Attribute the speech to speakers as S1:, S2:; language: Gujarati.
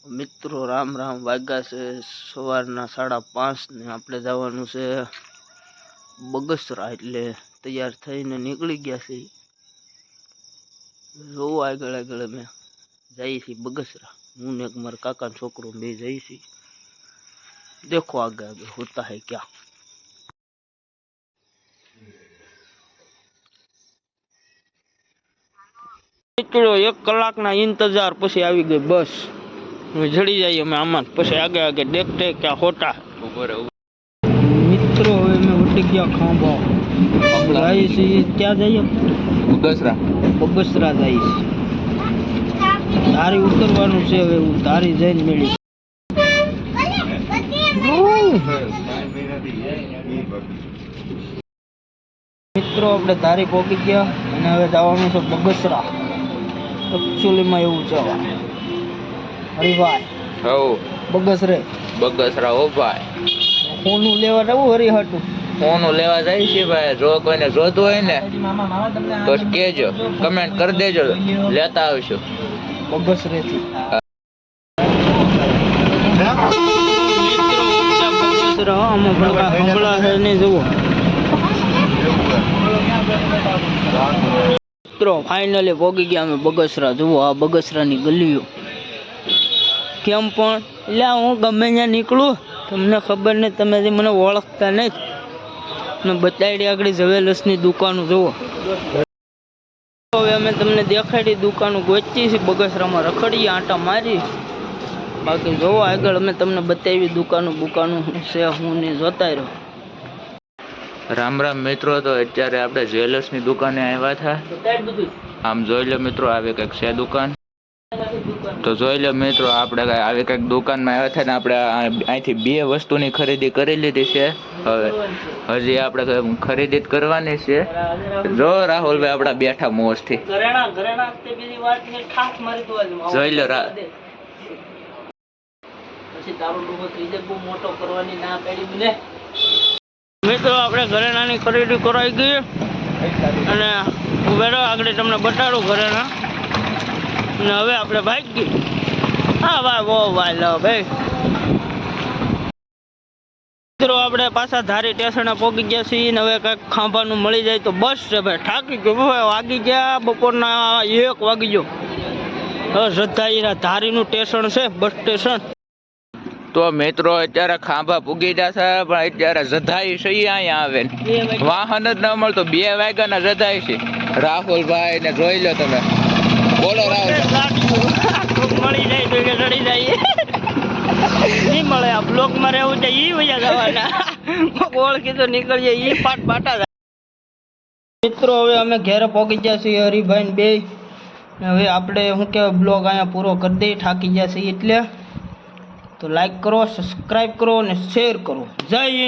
S1: મિત્રો રામ રામ, વાગ્યા છે સવારના 5:30 ને આપણે જવાનું છે બગસરા, એટલે તૈયાર થઈને નીકળી ગયા છે. જોવો આગળ આગળ અમે જઈએ છીએ બગસરા. હું ને મારા કાકા છોકરો બે જઈએ છીએ. देखो आगे आगे होता है क्या. મિત્રો 1 કલાકના इंतजार પછી આવી ગઈ બસ. જડી જાય અમે આમાં, પછી આગે આગે દેખતે ક્યાં હોતા. મિત્રો હવે અમે ઉઠી ગયા ખાંભા. જઈએ છીએ ક્યાં જઈએ? બગસરા જઈએ છીએ. ધારી ઉતરવાનું છે. હવે હું ધારી જઈને મેળી. મિત્રો આપણે ધારી પહોંચી ગયા અને હવે જવાનું છે બગસરા. એકચ્યુઅલીમાં એવું છે હરિભાઈ.
S2: બગસરા હો ભાઈ.
S1: ફોનું લેવા જવું હરિહાટું.
S2: ફોનું લેવા જાય છે ભાઈ. જો કોઈને જોતું હોય ને તો કહેજો, કમેન્ટ કરી દેજો, લેતા આવશું
S1: બગસરેથી. મિત્રો ફાઇનલી પહોંચી ગયા અમે બગસરા. જુઓ આ બગસરાની ગલીઓ કેમ પણ. એટલે હું ગમે ત્યાં નીકળું તમને ખબર નહીં, તમે જે મને ઓળખતા નહીં. મેં બતાડી આગળ જવેલર્સની દુકાનો. જુઓ હવે અમે તમને દેખાડી દુકાનો ગોચી છે બગસરામાં. રખડીએ, આંટા મારી. બાકી જોવો આગળ અમે તમને બતાવી દુકાનો છે હું ને જોતા રહ્યો.
S2: રામ રામ મિત્રો. તો અત્યારે આપણે જ્વેલર્સની દુકાને આવ્યા હતા. આમ જોઈ લો મિત્રો, આવી કંઈક છે દુકાન. તો જોઈ લો મિત્રો, આપણે આવી કંઈક દુકાનમાં આવ્યા હતા ને આપણે અહીંથી 2 વસ્તુની ખરીદી કરી લીધી છે. હવે હજી આપણે ખરીદી કરવાની છે. જો રાહુલભાઈ આપણા બેઠા મોજથી. જોઈ લો
S1: મિત્રો આપણે ઘરેણાની ખરીદી કરાઈ ગઈ અને ઉભેરો આગળ તમને બતાડું ઘરેણા. અને હવે આપણે ભાઈ ગઈ. હા ભાઈ બહુ ભાઈ લો ભાઈ. મિત્રો આપણે પાછા ધારી સ્ટેશને પહોંચી ગયા છીએ ને હવે કંઈક ખાંભાનું મળી જાય તો બસ છે ભાઈ. થાકી ગયો ભાઈ. વાગી ગયા બપોરના 1 વાગી ગયો. હવે શ્રદ્ધા ધારીનું સ્ટેશન છે, બસ સ્ટેશન.
S2: તો મિત્રો અત્યારે ખાંભા પૂગી ગયા છે, પણ અત્યારે જધાઈ છે અહીંયા આવે ને વાહન જ ન મળતો. 2 વાગ્યાના જધાઈ છે. રાહુલભાઈ ને જોઈ લો તમે. બોલો રાહુલ.
S1: મળી જાય તો ચડી જાય. નહીં મળે. આ બ્લોકમાં રહેવું છે ઈ વયા જવાના. ઓળખી તો નીકળીએ ઈ પાટ પાટા. મિત્રો હવે અમે ઘેરે પહોંચી ગયા છીએ હરિભાઈ બે. હવે આપણે શું કહેવાય બ્લોગ અહીંયા પૂરો કરી દઈએ. થાકી ગયા છીએ એટલે. તો લાઈક કરો, સબસ્ક્રાઈબ કરો અને શેર કરો. જય હિન્દ.